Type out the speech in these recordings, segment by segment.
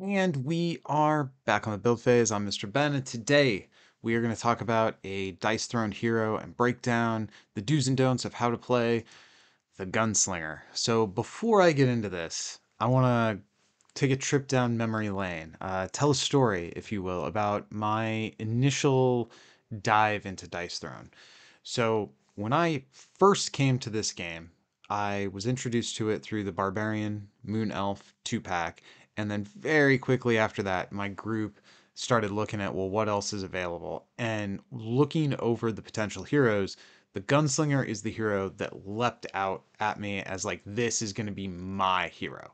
And we are back on the build phase. I'm Mr. Ben, and today we are going to talk about a dice thrown hero and break down the do's and don'ts of how to play the Gunslinger. So before I get into this, I want to take a trip down memory lane, tell a story, if you will, about my initial dive into Dice Throne. So when I first came to this game, I was introduced to it through the Barbarian Moon Elf 2-pack, and then very quickly after that, my group started looking at, well, what else is available? And looking over the potential heroes, the Gunslinger is the hero that leapt out at me as like, this is going to be my hero.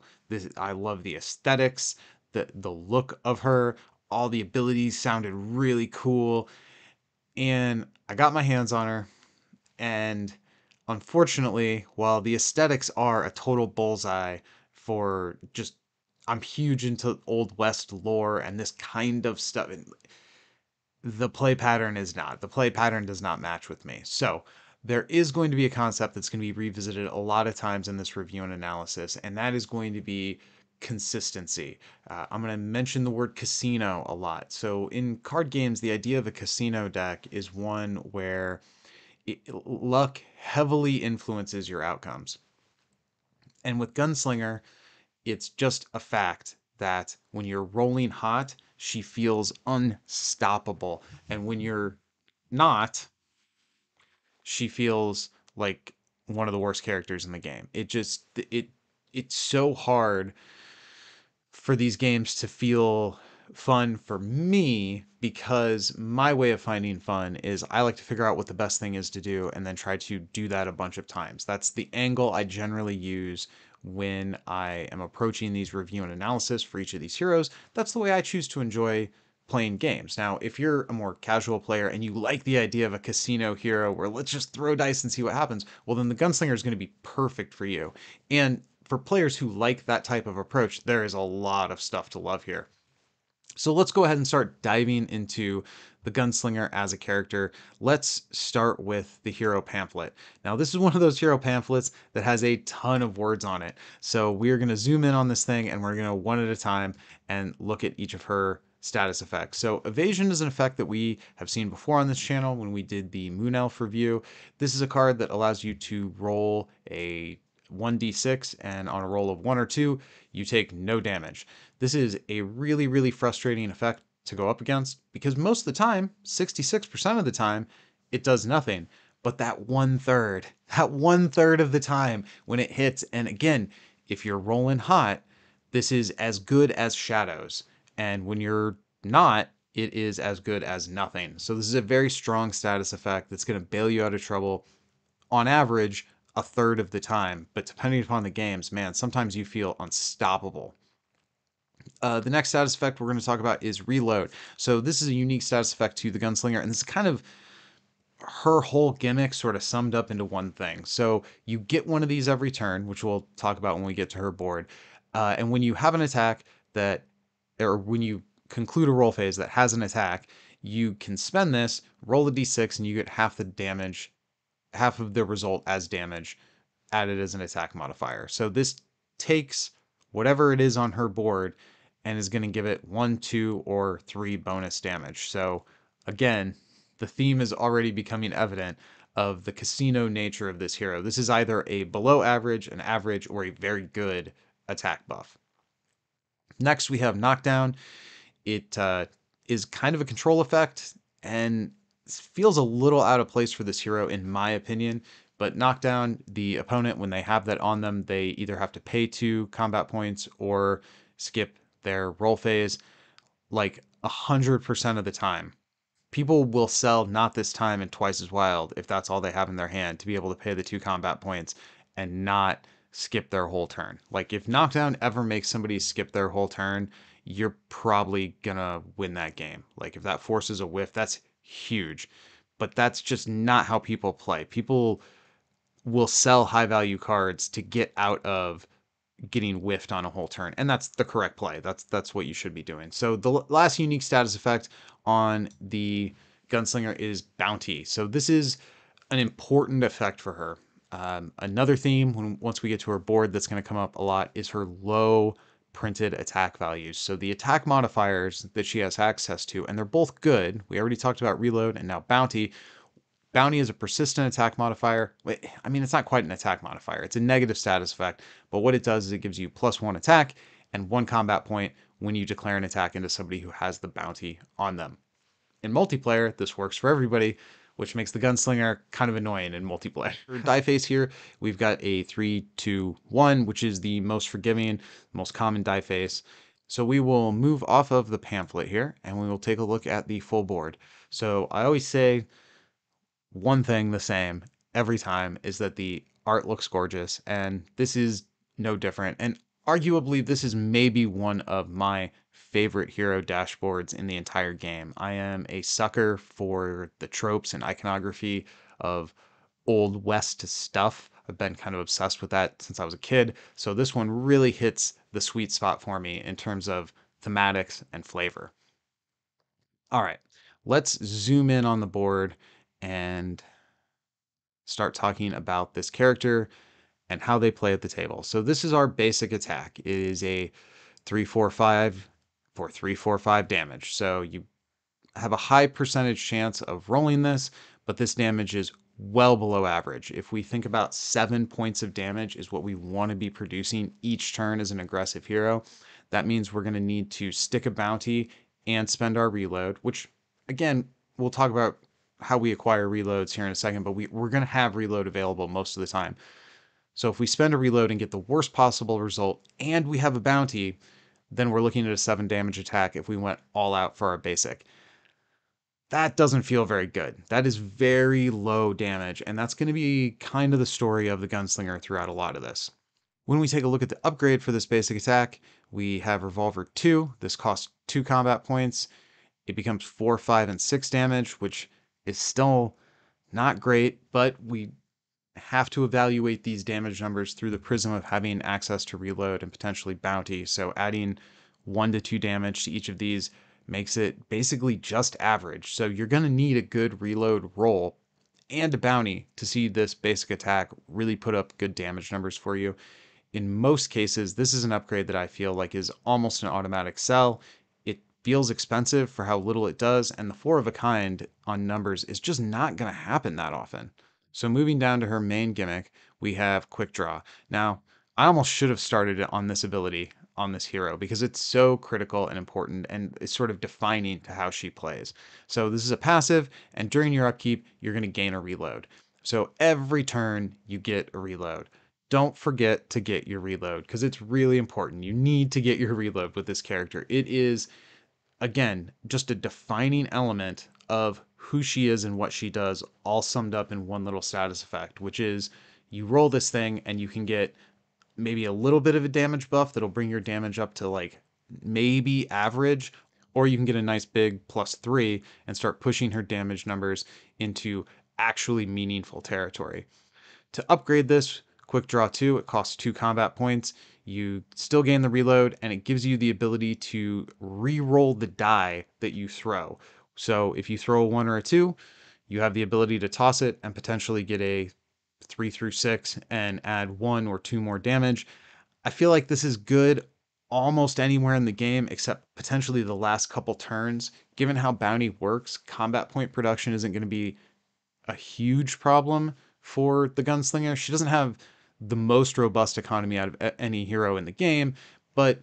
I love the aesthetics, the look of her, all the abilities sounded really cool, and I got my hands on her. And unfortunately, while the aesthetics are a total bullseye for just, I'm huge into Old West lore and this kind of stuff. The play pattern is not. The play pattern does not match with me. So there is going to be a concept that's going to be revisited a lot of times in this review and analysis, and that is going to be consistency. I'm going to mention the word casino a lot. So in card games, the idea of a casino deck is one where luck heavily influences your outcomes. And with Gunslinger, it's just a fact that when you're rolling hot, she feels unstoppable. And when you're not, she feels like one of the worst characters in the game. It's so hard for these games to feel fun for me because my way of finding fun is I like to figure out what the best thing is to do and then try to do that a bunch of times. That's the angle I generally use when I am approaching these review and analysis for each of these heroes. That's the way I choose to enjoy playing games. Now, if you're a more casual player and you like the idea of a casino hero where let's just throw dice and see what happens, well, then the Gunslinger is going to be perfect for you. And for players who like that type of approach, there is a lot of stuff to love here. So let's go ahead and start diving into the Gunslinger as a character. Let's start with the hero pamphlet. Now, this is one of those hero pamphlets that has a ton of words on it. So we're going to zoom in on this thing and we're going to one at a time and look at each of her status effects. So evasion is an effect that we have seen before on this channel when we did the Moon Elf review. This is a card that allows you to roll a 1d6, and on a roll of 1 or 2, you take no damage. This is a really, really frustrating effect to go up against because most of the time, 66% of the time, it does nothing. But that one third of the time when it hits, and again, if you're rolling hot, this is as good as shadows. And when you're not, it is as good as nothing. So this is a very strong status effect that's going to bail you out of trouble on average a third of the time. But depending upon the games, man, sometimes you feel unstoppable. The next status effect we're going to talk about is reload. So this is a unique status effect to the Gunslinger, and this is kind of her whole gimmick sort of summed up into one thing. So you get one of these every turn, which we'll talk about when we get to her board. And when you have an attack that, or when you conclude a roll phase that has an attack, you can spend this, roll the d6, and you get half the damage, half of the result as damage added as an attack modifier. So this takes whatever it is on her board and is going to give it 1, 2, or 3 bonus damage. So again, the theme is already becoming evident of the casino nature of this hero. This is either a below average, an average, or a very good attack buff. Next, we have knockdown. It is kind of a control effect and feels a little out of place for this hero in my opinion. But knockdown, the opponent, when they have that on them, they either have to pay 2 combat points or skip their roll phase like 100% of the time. People will sell Not This Time and Twice as Wild if that's all they have in their hand to be able to pay the 2 combat points and not skip their whole turn. Like if knockdown ever makes somebody skip their whole turn, you're probably gonna win that game. Like if that forces a whiff, that's huge. But that's just not how people play. People will sell high value cards to get out of getting whiffed on a whole turn, and that's the correct play. That's what you should be doing. So the last unique status effect on the Gunslinger is Bounty. So this is an important effect for her. Another theme once we get to her board that's going to come up a lot is her low printed attack values. So the attack modifiers that she has access to, and they're both good. We already talked about reload and now bounty. Bounty is a persistent attack modifier. I mean, it's not quite an attack modifier. It's a negative status effect, but what it does is it gives you +1 attack and 1 combat point when you declare an attack into somebody who has the bounty on them. In multiplayer, this works for everybody, which makes the Gunslinger kind of annoying in multiplayer. For die face here, we've got a 3-2-1, which is the most forgiving, most common die face. So we will move off of the pamphlet here, and we will take a look at the full board. So I always say one thing the same every time is that the art looks gorgeous, and this is no different. And arguably, this is maybe one of my favorite hero dashboards in the entire game. I am a sucker for the tropes and iconography of Old West stuff. I've been kind of obsessed with that since I was a kid. So this one really hits the sweet spot for me in terms of thematics and flavor. All right, let's zoom in on the board and start talking about this character and how they play at the table. So this is our basic attack. It is a 3-4-5 for 3-4-5 damage. So you have a high percentage chance of rolling this, but this damage is well below average. If we think about 7 points of damage is what we want to be producing each turn as an aggressive hero, that means we're going to need to stick a bounty and spend our reload, which again, we'll talk about how we acquire reloads here in a second, but we're going to have reload available most of the time. So if we spend a reload and get the worst possible result and we have a bounty, then we're looking at a 7 damage attack if we went all out for our basic. That doesn't feel very good. That is very low damage, and that's going to be kind of the story of the Gunslinger throughout a lot of this. When we take a look at the upgrade for this basic attack, we have Revolver 2. This costs 2 combat points. It becomes 4, 5, and 6 damage, which is still not great, but we have to evaluate these damage numbers through the prism of having access to reload and potentially bounty. So adding 1 to 2 damage to each of these makes it basically just average. So you're going to need a good reload roll and a bounty to see this basic attack really put up good damage numbers for you. In most cases, this is an upgrade that I feel like is almost an automatic sell. It feels expensive for how little it does, and the 4 of a kind on numbers is just not going to happen that often. So moving down to her main gimmick, we have Quick Draw. Now, I almost should have started it on this ability on this hero because it's so critical and important and it's sort of defining to how she plays. So this is a passive, and during your upkeep, you're going to gain a reload. So every turn, you get a reload. Don't forget to get your reload because it's really important. You need to get your reload with this character. It is, again, just a defining element of who she is and what she does, all summed up in one little status effect, which is you roll this thing and you can get maybe a little bit of a damage buff that'll bring your damage up to like maybe average, or you can get a nice big +3 and start pushing her damage numbers into actually meaningful territory. To upgrade this, Quick Draw 2, it costs 2 combat points. You still gain the reload, and it gives you the ability to re-roll the die that you throw. So if you throw a 1 or a 2, you have the ability to toss it and potentially get a 3 through 6 and add 1 or 2 more damage. I feel like this is good almost anywhere in the game except potentially the last couple turns. Given how bounty works, combat point production isn't going to be a huge problem for the Gunslinger. She doesn't have the most robust economy out of any hero in the game, but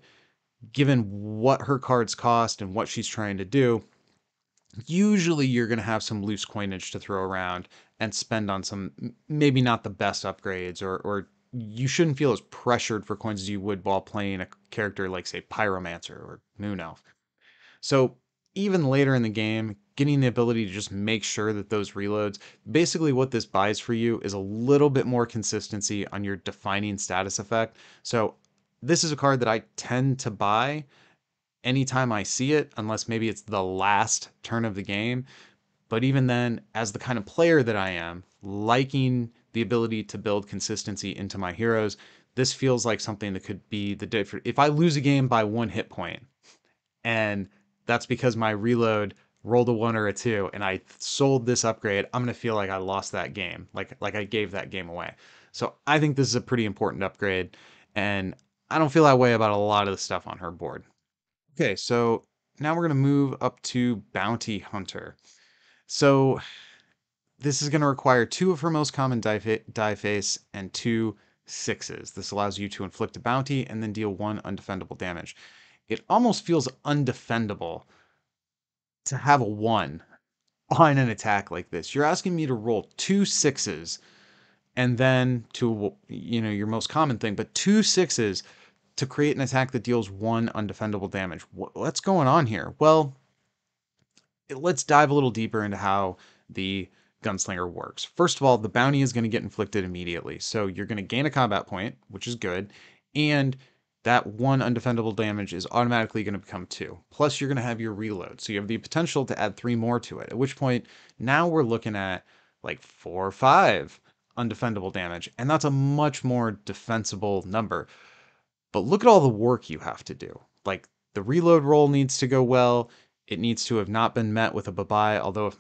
given what her cards cost and what she's trying to do, usually you're going to have some loose coinage to throw around and spend on some maybe not the best upgrades, or you shouldn't feel as pressured for coins as you would while playing a character like, say, Pyromancer or Moon Elf. So even later in the game, getting the ability to just make sure that those reloads, basically what this buys for you is a little bit more consistency on your defining status effect. So this is a card that I tend to buy anytime I see it, unless maybe it's the last turn of the game. But even then, as the kind of player that I am, liking the ability to build consistency into my heroes, this feels like something that could be the different. If I lose a game by 1 hit point, and that's because my reload rolled a 1 or a 2 and I sold this upgrade, I'm going to feel like I lost that game, like I gave that game away. So I think this is a pretty important upgrade, and I don't feel that way about a lot of the stuff on her board. Okay, so now we're going to move up to Bounty Hunter. So this is going to require 2 of her most common die face and 2 sixes. This allows you to inflict a bounty and then deal 1 undefendable damage. It almost feels undefendable to have a 1 on an attack like this. You're asking me to roll 2 sixes and then to, your most common thing, but 2 sixes to create an attack that deals 1 undefendable damage. What's going on here? Well, let's dive a little deeper into how the Gunslinger works. First of all, the bounty is going to get inflicted immediately. So you're going to gain a combat point, which is good, and that 1 undefendable damage is automatically going to become 2. Plus, you're going to have your reload. So you have the potential to add 3 more to it, at which point now we're looking at like 4 or 5 undefendable damage, and that's a much more defensible number. But look at all the work you have to do. Like, the reload roll needs to go well. It needs to have not been met with a bye, although,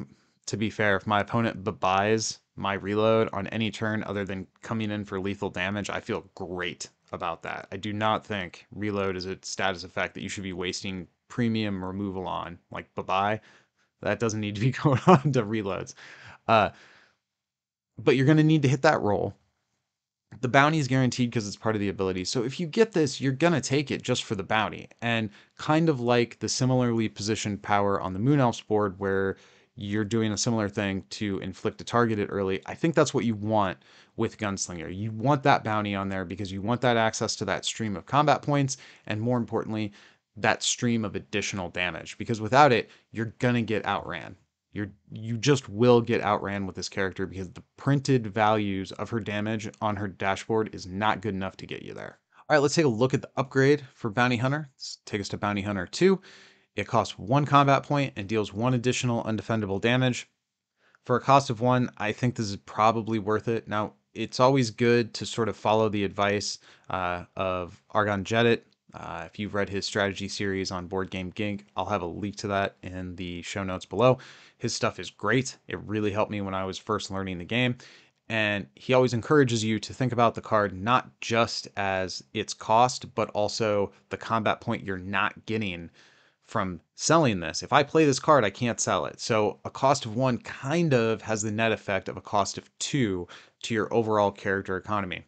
to be fair, if my opponent buys my reload on any turn other than coming in for lethal damage, I feel great about that. I do not think reload is a status effect that you should be wasting premium removal on. Like, bye. That doesn't need to be going on to reloads. Uh, but you're going to need to hit that roll. The bounty is guaranteed because it's part of the ability. So if you get this, you're going to take it just for the bounty. And kind of like the similarly positioned power on the Moon Elf's board where you're doing a similar thing to inflict a target at early, I think that's what you want with Gunslinger. You want that bounty on there because you want that access to that stream of combat points, and more importantly, that stream of additional damage. Because without it, you're going to get outran. You just will get outran with this character because the printed values of her damage on her dashboard is not good enough to get you there. All right, let's take a look at the upgrade for Bounty Hunter. Let's take us to Bounty Hunter 2. It costs 1 combat point and deals 1 additional undefendable damage. For a cost of 1, I think this is probably worth it. Now, it's always good to sort of follow the advice of ArgonJedit. If you've read his strategy series on Board Game Gink, I'll have a link to that in the show notes below. His stuff is great. It really helped me when I was first learning the game. And he always encourages you to think about the card not just as its cost, but also the combat point you're not getting from selling this. If I play this card, I can't sell it. So a cost of 1 kind of has the net effect of a cost of 2 to your overall character economy.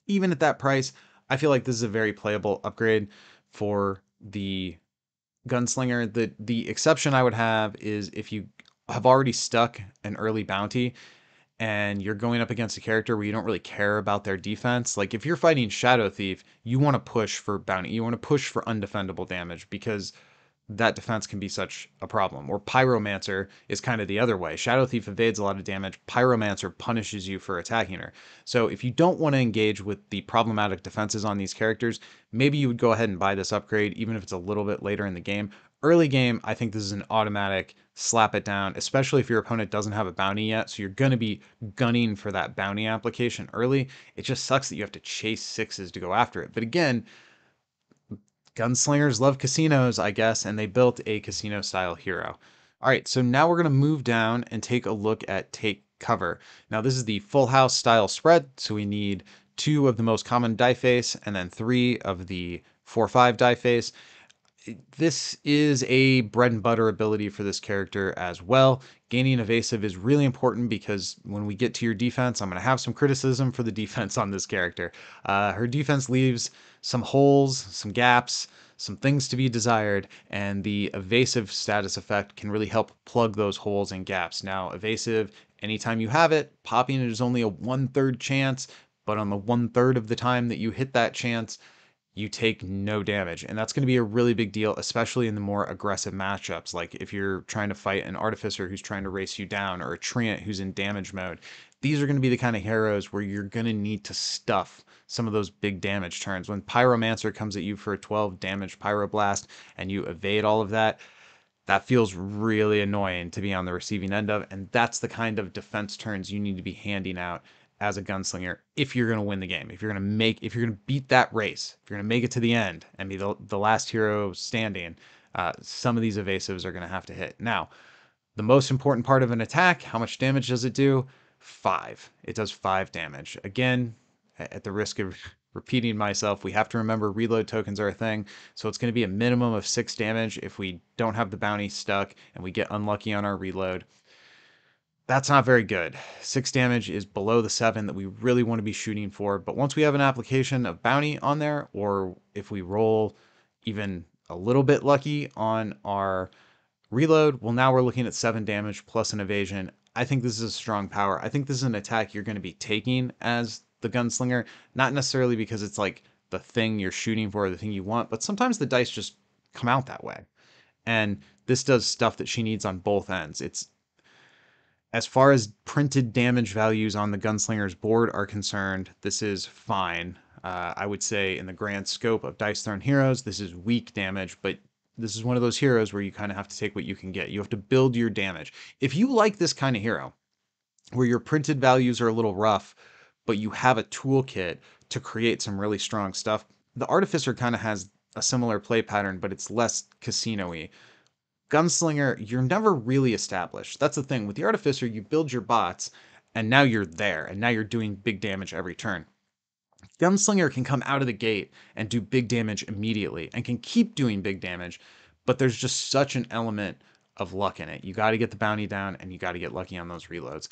Even at that price, I feel like this is a very playable upgrade for the Gunslinger. The exception I would have is if you have already stuck an early bounty and you're going up against a character where you don't really care about their defense. Like if you're fighting Shadow Thief, you want to push for bounty. You want to push for undefendable damage because that defense can be such a problem. Or Pyromancer is kind of the other way. Shadow Thief evades a lot of damage. Pyromancer punishes you for attacking her. So if you don't want to engage with the problematic defenses on these characters, maybe you would go ahead and buy this upgrade, even if it's a little bit later in the game. Early game, I think this is an automatic slap it down, especially if your opponent doesn't have a bounty yet. So you're going to be gunning for that bounty application early. It just sucks that you have to chase sixes to go after it. But again, gunslingers love casinos, I guess, and they built a casino style hero. All right, so now we're going to move down and take a look at Take Cover. Now, this is the full house style spread, so we need 2 of the most common die face and then 3 of the 4/5 die face. This is a bread and butter ability for this character as well. Gaining evasive is really important because when we get to your defense, I'm going to have some criticism for the defense on this character. Her defense leaves some holes, some gaps, some things to be desired, and the evasive status effect can really help plug those holes and gaps. Now, evasive, anytime you have it, popping it is only a 1/3 chance, but on the 1/3 of the time that you hit that chance, you take no damage. And that's going to be a really big deal, especially in the more aggressive matchups. Like if you're trying to fight an Artificer who's trying to race you down or a Treant who's in damage mode. These are going to be the kind of heroes where you're going to need to stuff some of those big damage turns. When Pyromancer comes at you for a 12 damage Pyroblast and you evade all of that, that feels really annoying to be on the receiving end of. And that's the kind of defense turns you need to be handing out as a gunslinger if you're going to win the game. If you're going to beat that race, if you're going to make it to the end and be the last hero standing, some of these evasives are going to have to hit. Now, the most important part of an attack, how much damage does it do? 5. It does 5 damage. Again, at the risk of repeating myself, we have to remember reload tokens are a thing. So it's going to be a minimum of 6 damage if we don't have the bounty stuck and we get unlucky on our reload. That's not very good. 6 damage is below the 7 that we really want to be shooting for. But once we have an application of bounty on there, or if we roll even a little bit lucky on our reload, well, now we're looking at 7 damage plus an evasion. I think this is a strong power. I think this is an attack you're going to be taking as the Gunslinger, not necessarily because it's like the thing you're shooting for or the thing you want, but sometimes the dice just come out that way. And this does stuff that she needs on both ends. It's as far as printed damage values on the Gunslinger's board are concerned, this is fine. I would say in the grand scope of Dice Thrown Heroes, this is weak damage, but this is one of those heroes where you kind of have to take what you can get. You have to build your damage. If you like this kind of hero, where your printed values are a little rough, but you have a toolkit to create some really strong stuff, the Artificer kind of has a similar play pattern, but it's less casino-y. Gunslinger, you're never really established. That's the thing. With the Artificer, you build your bots, and now you're there, and now you're doing big damage every turn. Gunslinger can come out of the gate and do big damage immediately, and can keep doing big damage, but there's just such an element of luck in it. You got to get the bounty down, and you got to get lucky on those reloads.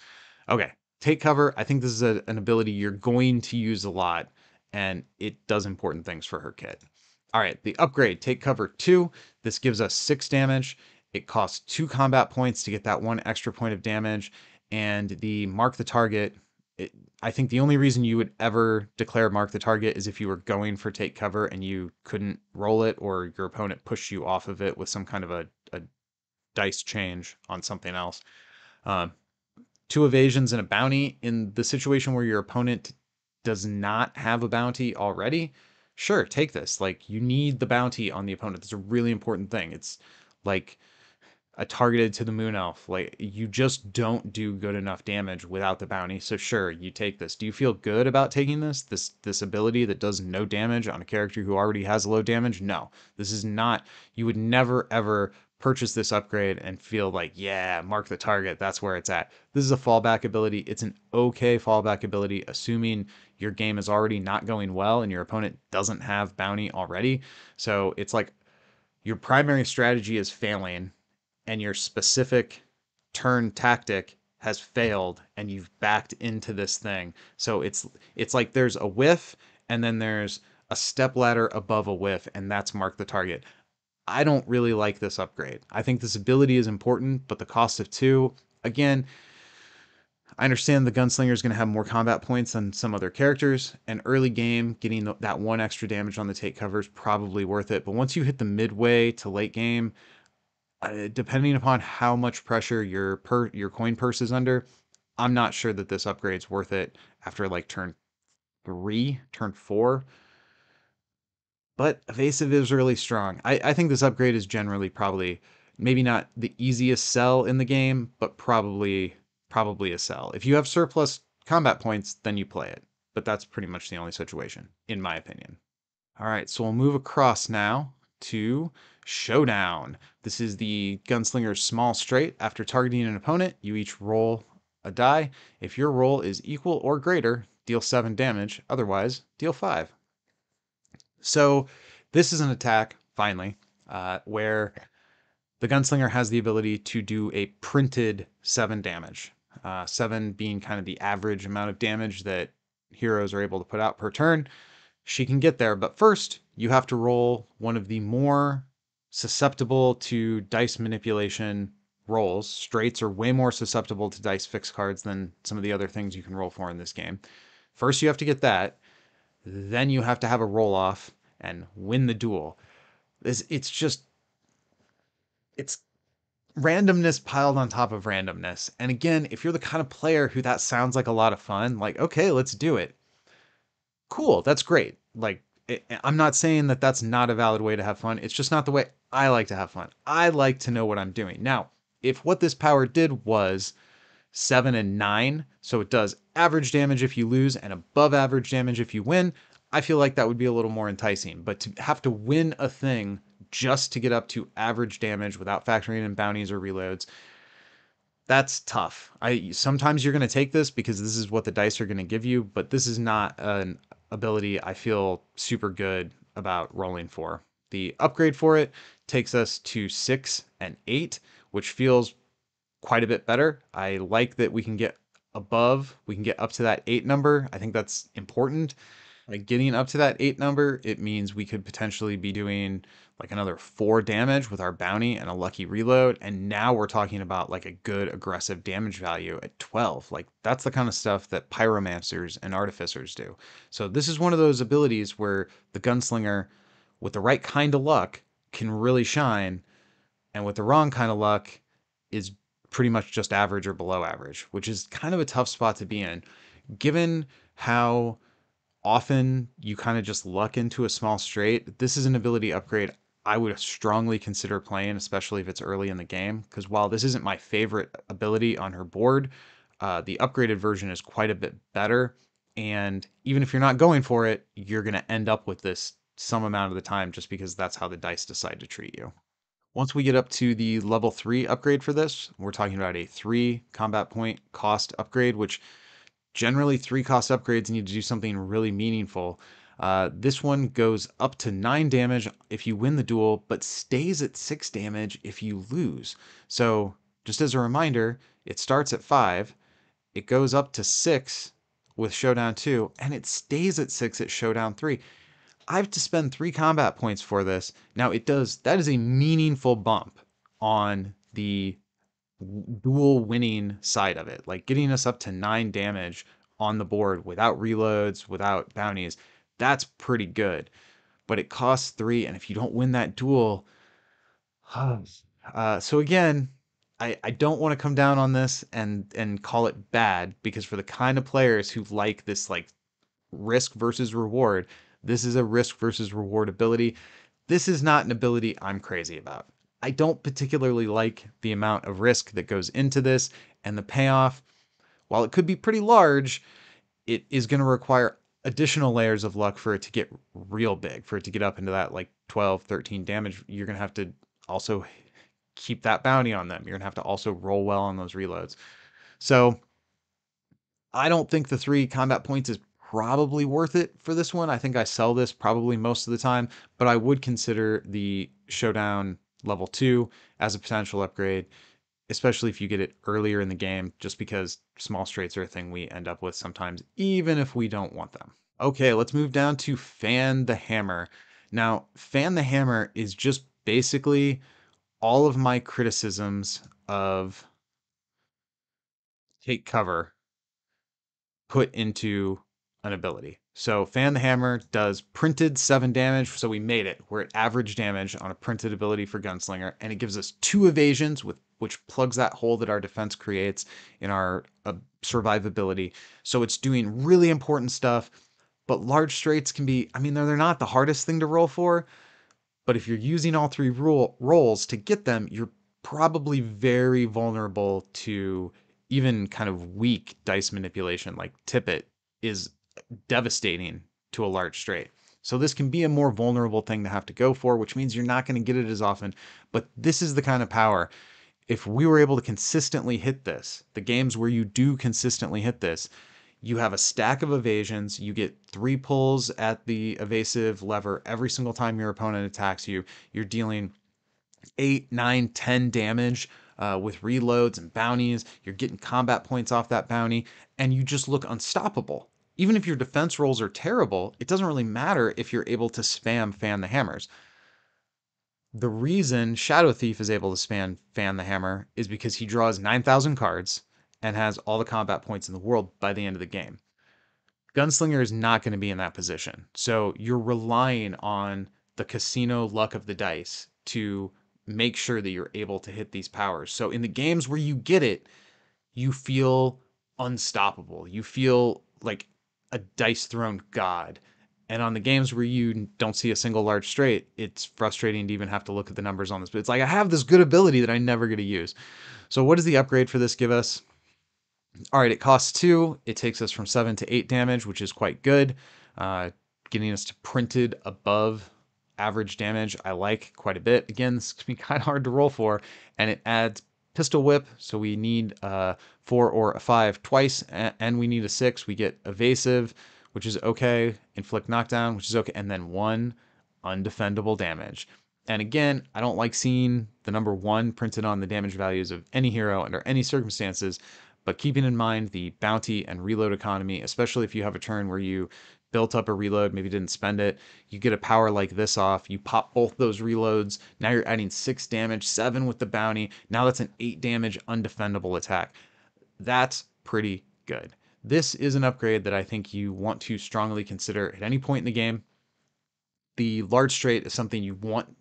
Okay, take cover. I think this is an ability you're going to use a lot, and it does important things for her kit. All right, the upgrade, Take Cover 2. This gives us 6 damage. It costs 2 combat points to get that 1 extra point of damage. And the Mark the Target, I think the only reason you would ever declare Mark the Target is if you were going for Take Cover and you couldn't roll it, or your opponent pushed you off of it with some kind of a dice change on something else. 2 evasions and a bounty. In the situation where your opponent does not have a bounty already, sure, take this. Like, you need the bounty on the opponent. That's a really important thing. It's like a targeted to the moon elf. Like, you just don't do good enough damage without the bounty. So sure, you take this. Do you feel good about taking this ability that does no damage on a character who already has low damage? No. This is not, you would never ever purchase this upgrade and feel like, yeah, Mark the Target, that's where it's at. This is a fallback ability. It's an okay fallback ability, assuming your game is already not going well and your opponent doesn't have bounty already. So it's like your primary strategy is failing and your specific turn tactic has failed and you've backed into this thing. So it's like there's a whiff and then there's a step ladder above a whiff, and that's Mark the Target. I don't really like this upgrade. I think this ability is important, but the cost of 2, again, I understand the Gunslinger is going to have more combat points than some other characters, and early game, getting that 1 extra damage on the take cover is probably worth it. But once you hit the midway to late game, depending upon how much pressure your coin purse is under, I'm not sure that this upgrade's worth it after like turn 3, turn 4. But evasive is really strong. I think this upgrade is generally probably maybe not the easiest sell in the game, but probably a sell. If you have surplus combat points, then you play it. But that's pretty much the only situation, in my opinion. All right, so we'll move across now to Showdown. This is the Gunslinger's small straight. After targeting an opponent, you each roll a die. If your roll is equal or greater, deal 7 damage. Otherwise, deal 5. So this is an attack, finally, where the Gunslinger has the ability to do a printed 7 damage. 7 being kind of the average amount of damage that heroes are able to put out per turn. She can get there, but first you have to roll one of the more susceptible to dice manipulation rolls. Straights are way more susceptible to dice fix cards than some of the other things you can roll for in this game. First you have to get that, then you have to have a roll off and win the duel. It's randomness piled on top of randomness. And again, if you're the kind of player who that sounds like a lot of fun, like, okay, let's do it. Cool, that's great. Like, I'm not saying that that's not a valid way to have fun. It's just not the way I like to have fun. I like to know what I'm doing. Now, if what this power did was 7 and 9, so it does average damage if you lose and above average damage if you win, I feel like that would be a little more enticing. But to have to win a thing just to get up to average damage without factoring in bounties or reloads, that's tough. Sometimes you're going to take this because this is what the dice are going to give you, but this is not ability I feel super good about rolling for. The upgrade for it takes us to 6 and 8, which feels quite a bit better. I like that we can get we can get up to that 8 number. I think that's important. Like getting up to that 8 number, it means we could potentially be doing like another 4 damage with our bounty and a lucky reload. And now we're talking about like a good aggressive damage value at 12. Like that's the kind of stuff that pyromancers and artificers do. So this is one of those abilities where the gunslinger, with the right kind of luck, can really shine, and with the wrong kind of luck is pretty much just average or below average, which is kind of a tough spot to be in. Given how often you kind of just luck into a small straight, this is an ability upgrade I would strongly consider playing, especially if it's early in the game. Because while this isn't my favorite ability on her board, the upgraded version is quite a bit better. And even if you're not going for it, you're going to end up with this some amount of the time just because that's how the dice decide to treat you. Once we get up to the level 3 upgrade for this, we're talking about a 3 combat point cost upgrade, which generally 3 cost upgrades need to do something really meaningful. This one goes up to 9 damage if you win the duel, but stays at 6 damage if you lose. So, just as a reminder, it starts at 5, it goes up to 6 with Showdown 2, and it stays at 6 at Showdown 3. I have to spend 3 combat points for this. Now, that is a meaningful bump on the dual winning side of it, like getting us up to 9 damage on the board without reloads, without bounties. That's pretty good, but it costs 3, and if you don't win that duel, so again, I don't want to come down on this and call it bad, because for the kind of players who like this like risk versus reward, this is a risk versus reward ability. This is not an ability I'm crazy about. I don't particularly like the amount of risk that goes into this, and the payoff, while it could be pretty large, it is going to require additional layers of luck for it to get real big, for it to get up into that like 12, 13 damage. You're going to have to also keep that bounty on them. You're going to have to also roll well on those reloads. So I don't think the 3 combat points is probably worth it for this one. I think I sell this probably most of the time, but I would consider the Showdown level 2 as a potential upgrade, especially if you get it earlier in the game, just because small straights are a thing we end up with sometimes, even if we don't want them. Okay, let's move down to Fan the Hammer. Now, Fan the Hammer is just basically all of my criticisms of Take Cover put into an ability. So Fan the Hammer does printed 7 damage, so we made it. We're at average damage on a printed ability for Gunslinger, and it gives us 2 evasions, which plugs that hole that our defense creates in our survivability. So it's doing really important stuff, but large straights can be, I mean, they're not the hardest thing to roll for, but if you're using all 3 rolls to get them, you're probably very vulnerable to even kind of weak dice manipulation. Like Tippet is devastating to a large straight. So this can be a more vulnerable thing to have to go for, which means you're not going to get it as often. But this is the kind of power. If we were able to consistently hit this, the games where you do consistently hit this, you have a stack of evasions. You get 3 pulls at the evasive lever every single time your opponent attacks you. You're dealing 8, 9, 10 damage with reloads and bounties. You're getting combat points off that bounty, and you just look unstoppable. Even if your defense rolls are terrible, it doesn't really matter if you're able to spam Fan the Hammers. The reason Shadow Thief is able to Fan the Hammer is because he draws 9,000 cards and has all the combat points in the world by the end of the game. Gunslinger is not going to be in that position. So you're relying on the casino luck of the dice to make sure that you're able to hit these powers. So in the games where you get it, you feel unstoppable. You feel like a dice thrown god. And on the games where you don't see a single large straight, it's frustrating to even have to look at the numbers on this. But it's like, I have this good ability that I never get to use. So what does the upgrade for this give us? All right, it costs 2. It takes us from 7 to 8 damage, which is quite good. Getting us to printed above average damage, I like quite a bit. Again, this can be kind of hard to roll for. And it adds Pistol Whip, so we need a 4 or a 5 twice, and we need a 6. We get Evasive, which is okay, inflict knockdown, which is okay, and then 1 undefendable damage. And again, I don't like seeing the number 1 printed on the damage values of any hero under any circumstances, but keeping in mind the bounty and reload economy, especially if you have a turn where you built up a reload, maybe didn't spend it, you get a power like this off, you pop both those reloads, now you're adding 6 damage, 7 with the bounty, now that's an 8 damage undefendable attack. That's pretty good. This is an upgrade that I think you want to strongly consider at any point in the game. The large straight is something you want.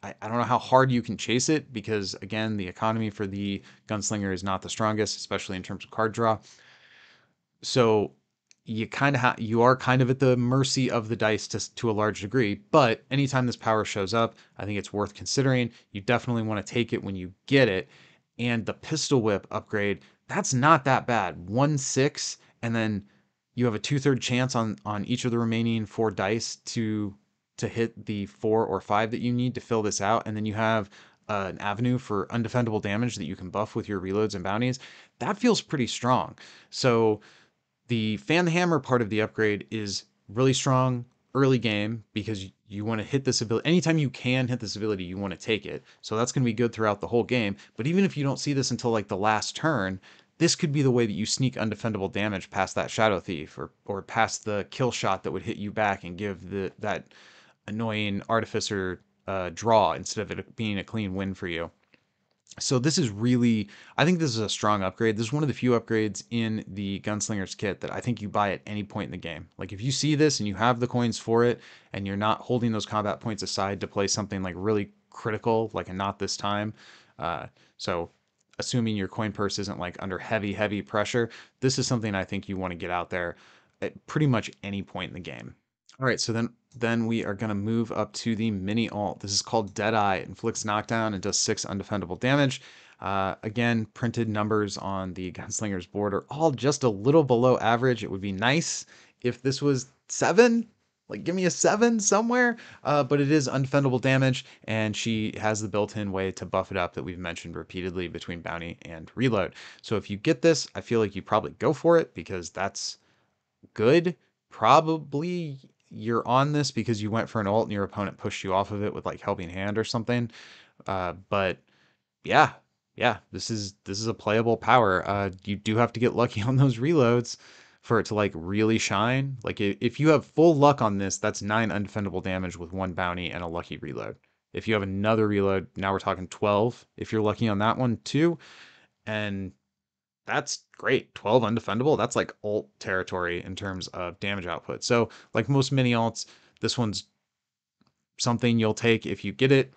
I don't know how hard you can chase it because, again, the economy for the Gunslinger is not the strongest, especially in terms of card draw. So you are kind of at the mercy of the dice to a large degree. But anytime this power shows up, I think it's worth considering. You definitely want to take it when you get it. And the pistol whip upgrade, that's not that bad. 1/6, and then you have a 2/3 chance on each of the remaining 4 dice to hit the 4 or 5 that you need to fill this out, and then you have an avenue for undefendable damage that you can buff with your reloads and bounties. That feels pretty strong. So the fan the hammer part of the upgrade is really strong early game because you want to hit this ability. Anytime you can hit this ability, you want to take it. So that's going to be good throughout the whole game. But even if you don't see this until like the last turn, this could be the way that you sneak undefendable damage past that Shadow Thief or past the kill shot that would hit you back and give that annoying Artificer draw instead of it being a clean win for you. So this is really, I think this is a strong upgrade. This is one of the few upgrades in the Gunslinger's kit that I think you buy at any point in the game. Like if you see this and you have the coins for it and you're not holding those combat points aside to play something like really critical, like a not this time. So assuming your coin purse isn't like under heavy pressure, this is something I think you want to get out there at pretty much any point in the game. All right, so then we are going to move up to the mini alt. This is called Deadeye. It inflicts knockdown and does 6 undefendable damage. Again, printed numbers on the Gunslinger's board are all just a little below average. It would be nice if this was 7. Like, give me a 7 somewhere. But it is undefendable damage, and she has the built-in way to buff it up that we've mentioned repeatedly between bounty and reload. So if you get this, I feel like you probably go for it because that's good. Probably you're on this because you went for an ult and your opponent pushed you off of it with like helping hand or something. But yeah, this is a playable power. You do have to get lucky on those reloads for it to like really shine. Like if you have full luck on this, that's 9 undefendable damage with 1 bounty and a lucky reload. If you have another reload, now we're talking 12. If you're lucky on that one too, and that's great. 12 undefendable. That's like ult territory in terms of damage output. So like most mini alts, this one's something you'll take if you get it,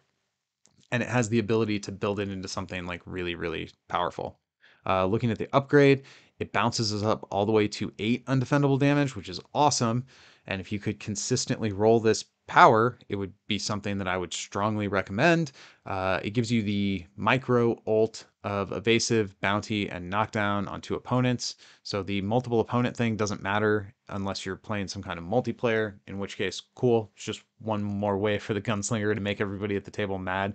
and it has the ability to build it into something like really powerful. Looking at the upgrade, it bounces us up all the way to 8 undefendable damage, which is awesome. And if you could consistently roll this power, it would be something that I would strongly recommend. It gives you the micro ult of evasive, bounty, and knockdown on 2 opponents. So the multiple opponent thing doesn't matter unless you're playing some kind of multiplayer, in which case, cool. It's just one more way for the Gunslinger to make everybody at the table mad.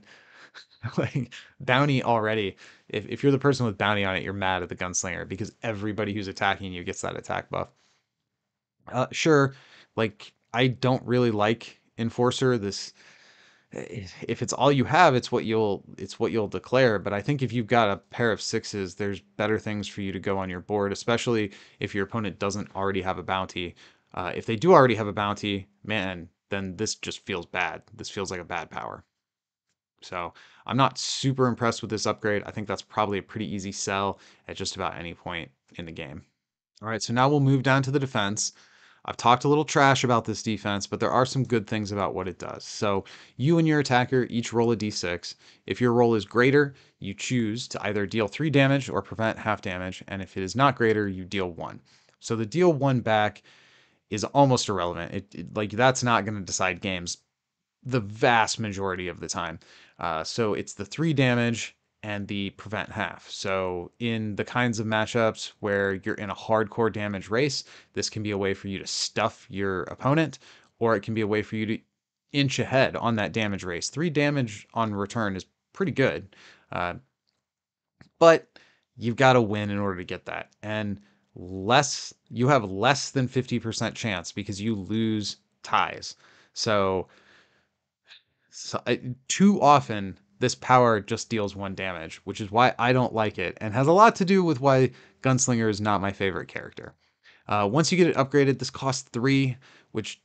Like bounty already, if you're the person with bounty on it, you're mad at the Gunslinger because everybody who's attacking you gets that attack buff. Sure, like I don't really like Enforcer. This, if it's all you have, it's what you'll declare. But I think if you've got a pair of 6s, there's better things for you to go on your board, especially if your opponent doesn't already have a bounty. If they do already have a bounty, man, then this just feels bad. This feels like a bad power. So I'm not super impressed with this upgrade. I think that's probably a pretty easy sell at just about any point in the game. All right, so now we'll move down to the defense. I've talked a little trash about this defense, but there are some good things about what it does. So you and your attacker each roll a d6. If your roll is greater, you choose to either deal 3 damage or prevent half damage, and if it is not greater, you deal 1. So the deal 1 back is almost irrelevant. Like that's not going to decide games the vast majority of the time. So it's the 3 damage and the prevent half. So in the kinds of matchups where you're in a hardcore damage race, this can be a way for you to stuff your opponent, or it can be a way for you to inch ahead on that damage race. 3 damage on return is pretty good, but you've got to win in order to get that. And you have less than 50% chance because you lose ties. So, too often this power just deals 1 damage, which is why I don't like it, and has a lot to do with why Gunslinger is not my favorite character. Once you get it upgraded, this costs 3, which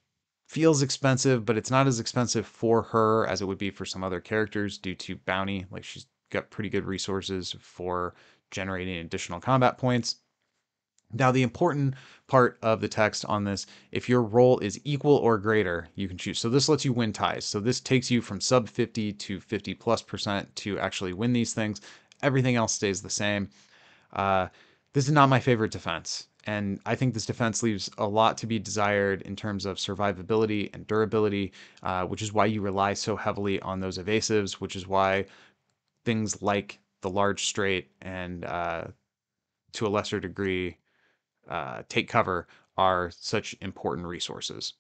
feels expensive, but it's not as expensive for her as it would be for some other characters due to bounty. Like, she's got pretty good resources for generating additional combat points. Now, the important part of the text on this, if your roll is equal or greater, you can choose. So this lets you win ties. So this takes you from sub 50 to 50+% to actually win these things. Everything else stays the same. Uh, this is not my favorite defense. And I think this defense leaves a lot to be desired in terms of survivability and durability, which is why you rely so heavily on those evasives, which is why things like the large straight and to a lesser degree take cover are such important resources.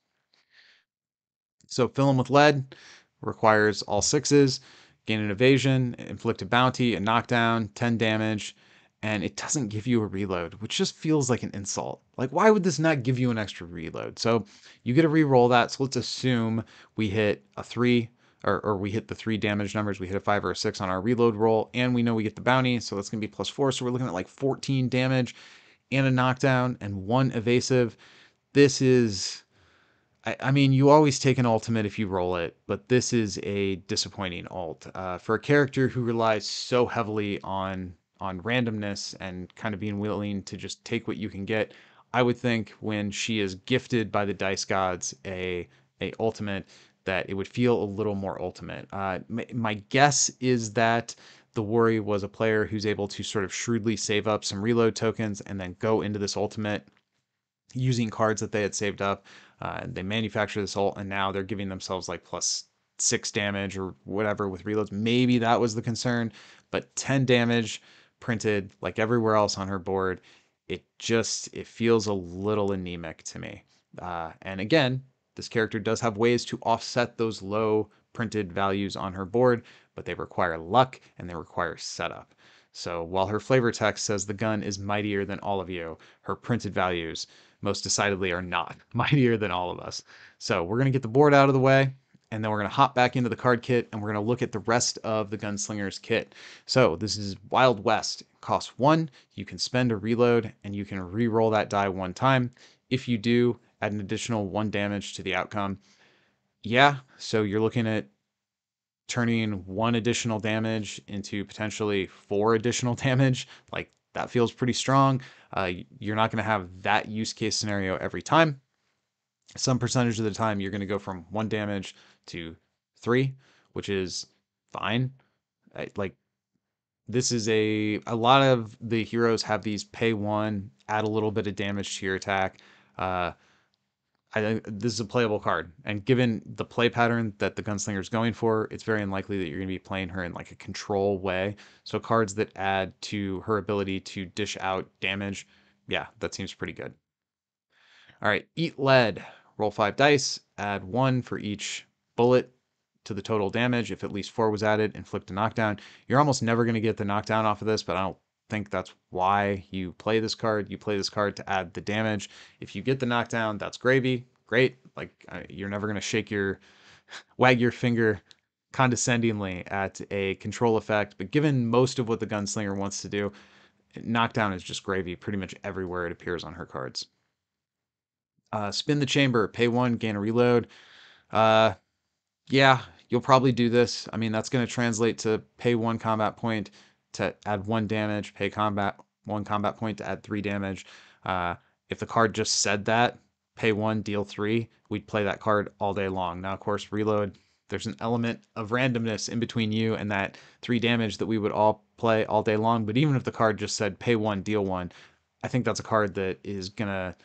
So fill them with lead, requires all 6s, gain an evasion, inflict a bounty, a knockdown, 10 damage, and it doesn't give you a reload, which just feels like an insult. Like, why would this not give you an extra reload? So you get to re-roll that. So let's assume we hit a 3, or we hit the 3 damage numbers. We hit a 5 or a 6 on our reload roll, and we know we get the bounty, so that's going to be +4. So we're looking at like 14 damage and a knockdown and 1 evasive. This is, I mean, you always take an ultimate if you roll it, but this is a disappointing ult. For a character who relies so heavily on randomness and kind of being willing to just take what you can get, I would think when she is gifted by the dice gods a ultimate, that it would feel a little more ultimate. My guess is that the worry was a player who's able to sort of shrewdly save up some reload tokens and then go into this ultimate using cards that they had saved up. They manufacture this ult, and now they're giving themselves like +6 damage or whatever with reloads. Maybe that was the concern, but 10 damage printed like everywhere else on her board, it feels a little anemic to me. And again, this character does have ways to offset those low printed values on her board, but they require luck and they require setup. So while her flavor text says the gun is mightier than all of you, her printed values most decidedly are not mightier than all of us. So we're going to get the board out of the way, and then we're going to hop back into the card kit, and we're going to look at the rest of the Gunslinger's kit. So this is Wild West. It costs 1. You can spend a reload, and you can re-roll that die 1 time. If you do, add an additional 1 damage to the outcome. Yeah, so you're looking at turning 1 additional damage into potentially 4 additional damage. Like, that feels pretty strong. You're not going to have that use case scenario every time. Some percentage of the time, you're going to go from 1 damage to 3, which is fine. Like, this is a lot of the heroes have these pay 1, add a little bit of damage to your attack. I think this is a playable card, and given the play pattern that the Gunslinger is going for, it's very unlikely that you're going to be playing her in like a control way. So cards that add to her ability to dish out damage, yeah, that seems pretty good. All right, eat lead. Roll 5 dice, add 1 for each bullet to the total damage. If at least 4 was added, inflict a knockdown. You're almost never going to get the knockdown off of this, but I don't think that's why you play this card. You play this card to add the damage. If you get the knockdown, that's gravy. Great. Like, you're never going to wag your finger condescendingly at a control effect. But given most of what the Gunslinger wants to do, knockdown is just gravy pretty much everywhere it appears on her cards. Spin the chamber, pay 1, gain a reload. Uh, yeah, you'll probably do this. I mean, that's going to translate to pay 1 combat point to add 1 damage, pay 1 combat point to add 3 damage. If the card just said that, pay 1, deal 3, we'd play that card all day long. Now, of course, reload, there's an element of randomness in between you and that 3 damage that we would all play all day long. But even if the card just said pay 1, deal 1, I think that's a card that is gonna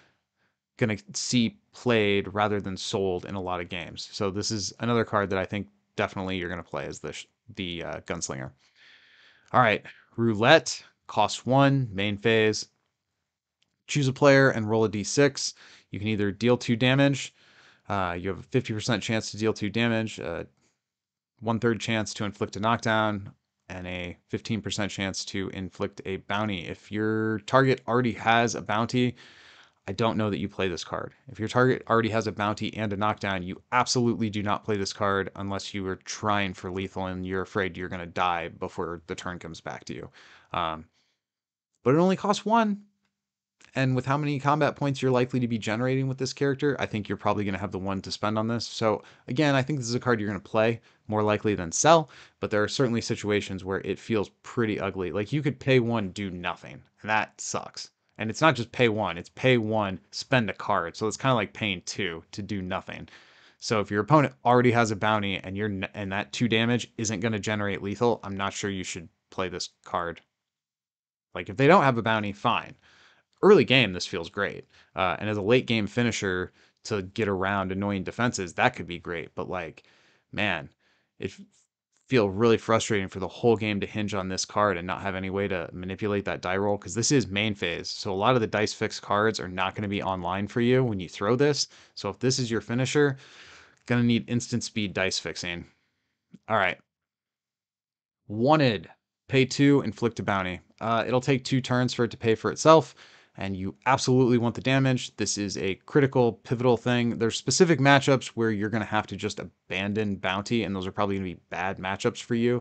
see played rather than sold in a lot of games. So this is another card that I think definitely you're gonna play as the Gunslinger. All right, roulette costs 1, main phase. Choose a player and roll a d6. You can either deal 2 damage. You have a 50% chance to deal 2 damage, 1/3 chance to inflict a knockdown, and a 15% chance to inflict a bounty. If your target already has a bounty, I don't know that you play this card. If your target already has a bounty and a knockdown, you absolutely do not play this card unless you are trying for lethal and you're afraid you're going to die before the turn comes back to you. Um, but it only costs one. And with how many combat points you're likely to be generating with this character, I think you're probably going to have the one to spend on this. So again, I think this is a card you're going to play more likely than sell, but there are certainly situations where it feels pretty ugly. Like you could pay one, do nothing, and that sucks. And it's not just pay one, it's pay one, spend a card. So it's kind of like paying two to do nothing. So if your opponent already has a bounty and and that 2 damage isn't going to generate lethal, I'm not sure you should play this card. Like if they don't have a bounty, fine. Early game, this feels great. And as a late game finisher to get around annoying defenses, that could be great. But like, man, it feel really frustrating for the whole game to hinge on this card and not have any way to manipulate that die roll, because this is main phase. So a lot of the dice fix cards are not going to be online for you when you throw this. So if this is your finisher, gonna need instant speed dice fixing. All right. Wanted. Pay 2, inflict a bounty. It'll take 2 turns for it to pay for itself, and you absolutely want the damage. This is a critical, pivotal thing. There's specific matchups where you're going to have to just abandon bounty, and those are probably going to be bad matchups for you.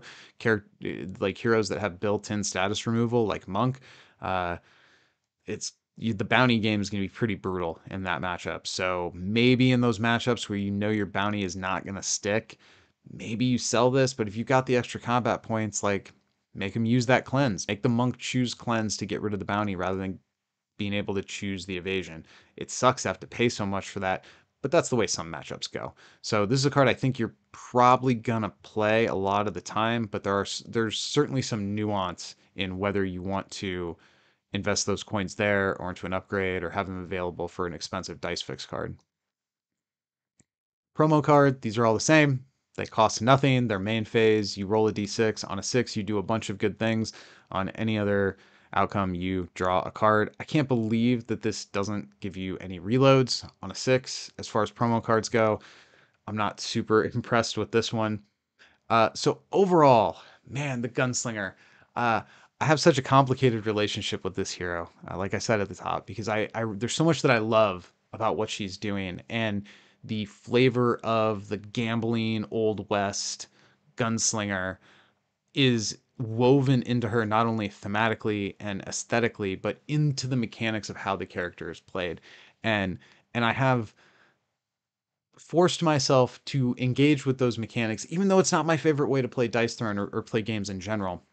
Like heroes that have built-in status removal, like Monk. The bounty game is going to be pretty brutal in that matchup. So maybe in those matchups where you know your bounty is not going to stick, maybe you sell this. But if you got the extra combat points, like make him use that cleanse. Make the monk choose cleanse to get rid of the bounty rather than being able to choose the evasion. It sucks to have to pay so much for that, but that's the way some matchups go. So this is a card I think you're probably gonna play a lot of the time, but there's certainly some nuance in whether you want to invest those coins there or into an upgrade or have them available for an expensive dice fix card. Promo card, these are all the same. They cost nothing. They're main phase. You roll a d6. On a 6, you do a bunch of good things. On any other outcome, you draw a card. I can't believe that this doesn't give you any reloads on a 6 as far as promo cards go. I'm not super impressed with this one. So overall, man, the Gunslinger. I have such a complicated relationship with this hero. Like I said at the top, because I there's so much that I love about what she's doing, and the flavor of the gambling old west gunslinger is woven into her not only thematically and aesthetically, but into the mechanics of how the character is played. And and I have forced myself to engage with those mechanics, even though it's not my favorite way to play Dice Throne or play games in general,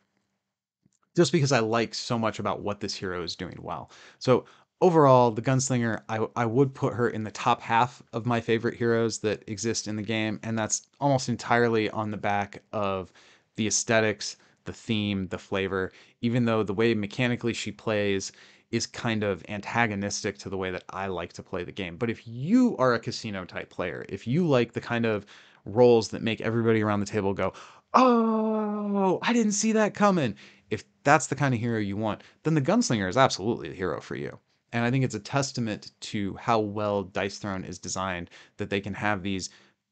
just because I like so much about what this hero is doing well. So overall, the Gunslinger, I would put her in the top half of my favorite heroes that exist in the game, and that's almost entirely on the back of the aesthetics, the theme, the flavor, even though the way mechanically she plays is kind of antagonistic to the way that I like to play the game. But if you are a casino type player, if you like the kind of roles that make everybody around the table go, "Oh, I didn't see that coming." If that's the kind of hero you want, then the Gunslinger is absolutely the hero for you. And I think it's a testament to how well Dice Throne is designed that they can have these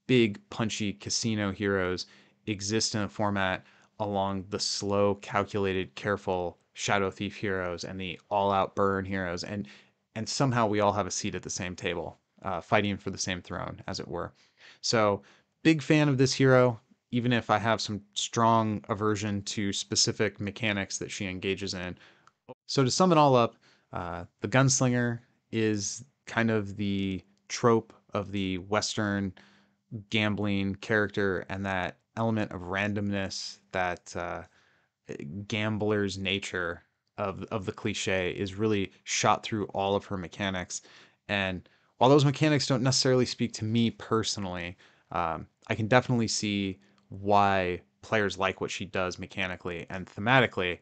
big, punchy casino heroes exist in a format along the slow, calculated, careful Shadow Thief heroes and the all-out burn heroes, and somehow we all have a seat at the same table, fighting for the same throne, as it were. So, big fan of this hero, even if I have some strong aversion to specific mechanics that she engages in. So to sum it all up, the Gunslinger is kind of the trope of the Western gambling character, and that element of randomness, that gambler's nature of the cliche is really shot through all of her mechanics. And while those mechanics don't necessarily speak to me personally, I can definitely see why players like what she does mechanically and thematically.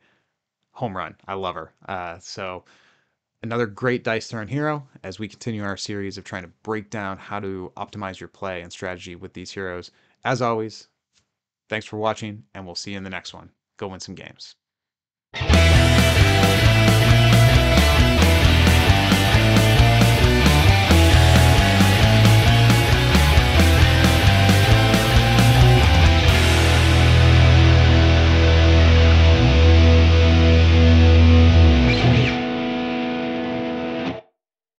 Home run. I love her. So another great Dice Throne hero as we continue our series of trying to break down how to optimize your play and strategy with these heroes. As always, thanks for watching, and we'll see you in the next one. Go win some games.